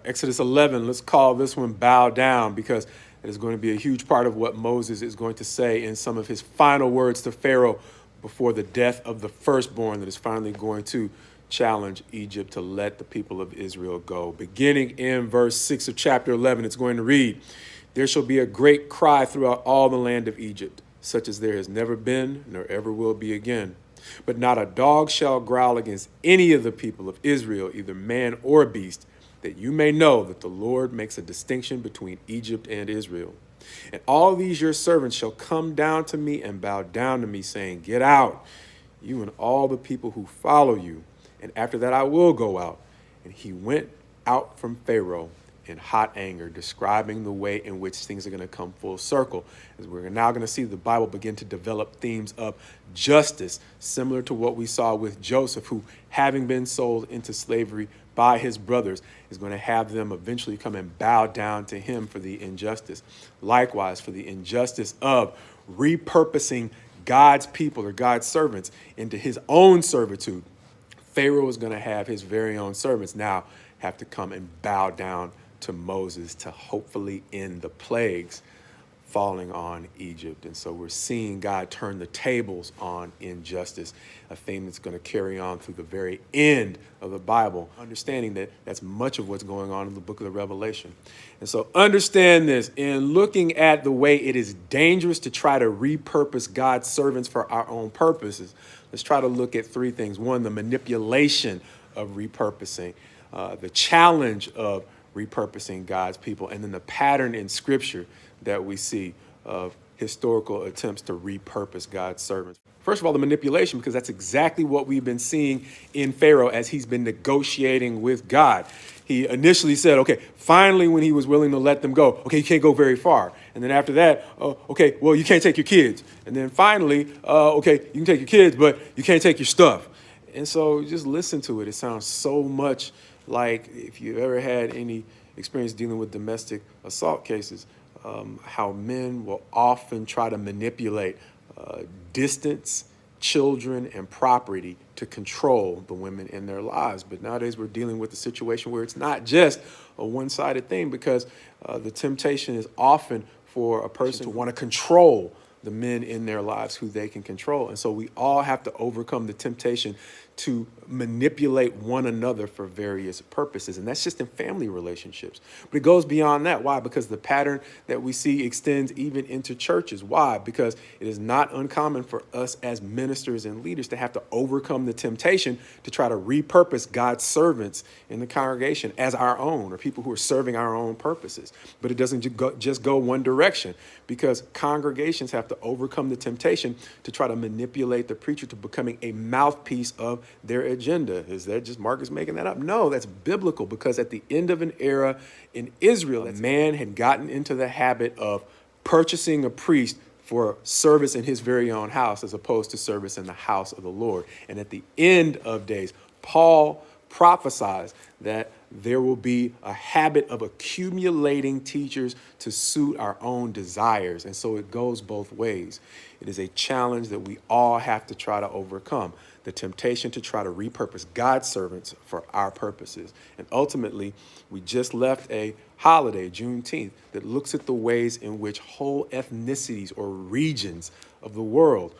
Exodus 11, let's call this one bow down, because it is going to be a huge part of what Moses is going to say in some of his final words to Pharaoh before the death of the firstborn that is finally going to challenge Egypt to let the people of Israel go. Beginning in verse 6 of chapter 11, it's going to read, "There shall be a great cry throughout all the land of Egypt, such as there has never been, nor ever will be again. But not a dog shall growl against any of the people of Israel, either man or beast, that you may know that the Lord makes a distinction between Egypt and Israel. And all these your servants shall come down to me and bow down to me, saying, Get out, you and all the people who follow you. And after that I will go out." And he went out from Pharaoh in hot anger, describing the way in which things are going to come full circle. As we're now going to see the Bible begin to develop themes of justice, similar to what we saw with Joseph, who, having been sold into slavery by his brothers, is going to have them eventually come and bow down to him for the injustice. Likewise, for the injustice of repurposing God's people or God's servants into his own servitude, Pharaoh is going to have his very own servants now have to come and bow down to Moses to hopefully end the plagues falling on Egypt. And so we're seeing God turn the tables on injustice, a theme that's going to carry on through the very end of the Bible, understanding that that's much of what's going on in the book of the Revelation. And so understand this, in looking at the way it is dangerous to try to repurpose God's servants for our own purposes, let's try to look at three things. One, the manipulation of repurposing, the challenge of repurposing God's people, and then the pattern in Scripture that we see of historical attempts to repurpose God's servants. First of all, the manipulation, because that's exactly what we've been seeing in Pharaoh as he's been negotiating with God. He initially said, okay, finally, when he was willing to let them go, okay, you can't go very far. And then after that, okay, well, you can't take your kids. And then finally, okay, you can take your kids, but you can't take your stuff. And so just listen to it. It sounds so much like, if you've ever had any experience dealing with domestic assault cases, how men will often try to manipulate distance, children, and property to control the women in their lives. But nowadays we're dealing with a situation where it's not just a one-sided thing, because the temptation is often for a person to want to control the men in their lives who they can control. And so we all have to overcome the temptation to manipulate one another for various purposes. And that's just in family relationships. But it goes beyond that. Why? Because the pattern that we see extends even into churches. Why? Because it is not uncommon for us as ministers and leaders to have to overcome the temptation to try to repurpose God's servants in the congregation as our own, or people who are serving our own purposes. But it doesn't just go one direction, because congregations have to overcome the temptation to try to manipulate the preacher to becoming a mouthpiece of their agenda. Is that just Marcus making that up? No, that's biblical, because at the end of an era in Israel, a man had gotten into the habit of purchasing a priest for service in his very own house as opposed to service in the house of the Lord. And at the end of days, Paul prophesies that there will be a habit of accumulating teachers to suit our own desires. And so it goes both ways. It is a challenge that we all have to try to overcome, the temptation to try to repurpose God's servants for our purposes. And ultimately, we just left a holiday, Juneteenth, that looks at the ways in which whole ethnicities or regions of the world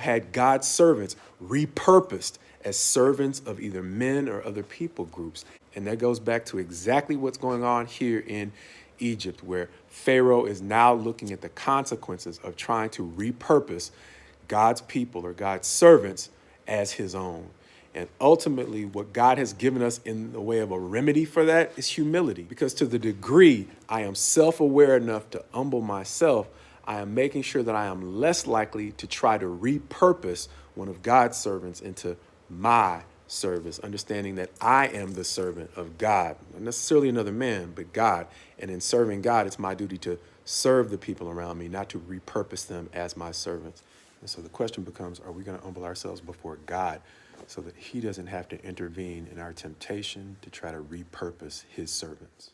had God's servants repurposed as servants of either men or other people groups. And that goes back to exactly what's going on here in Egypt, where Pharaoh is now looking at the consequences of trying to repurpose God's people or God's servants as his own. And ultimately, what God has given us in the way of a remedy for that is humility. Because to the degree I am self-aware enough to humble myself, I am making sure that I am less likely to try to repurpose one of God's servants into my service, understanding that I am the servant of God, not necessarily another man, but God. And in serving God, it's my duty to serve the people around me, not to repurpose them as my servants. And so the question becomes, are we going to humble ourselves before God so that he doesn't have to intervene in our temptation to try to repurpose his servants?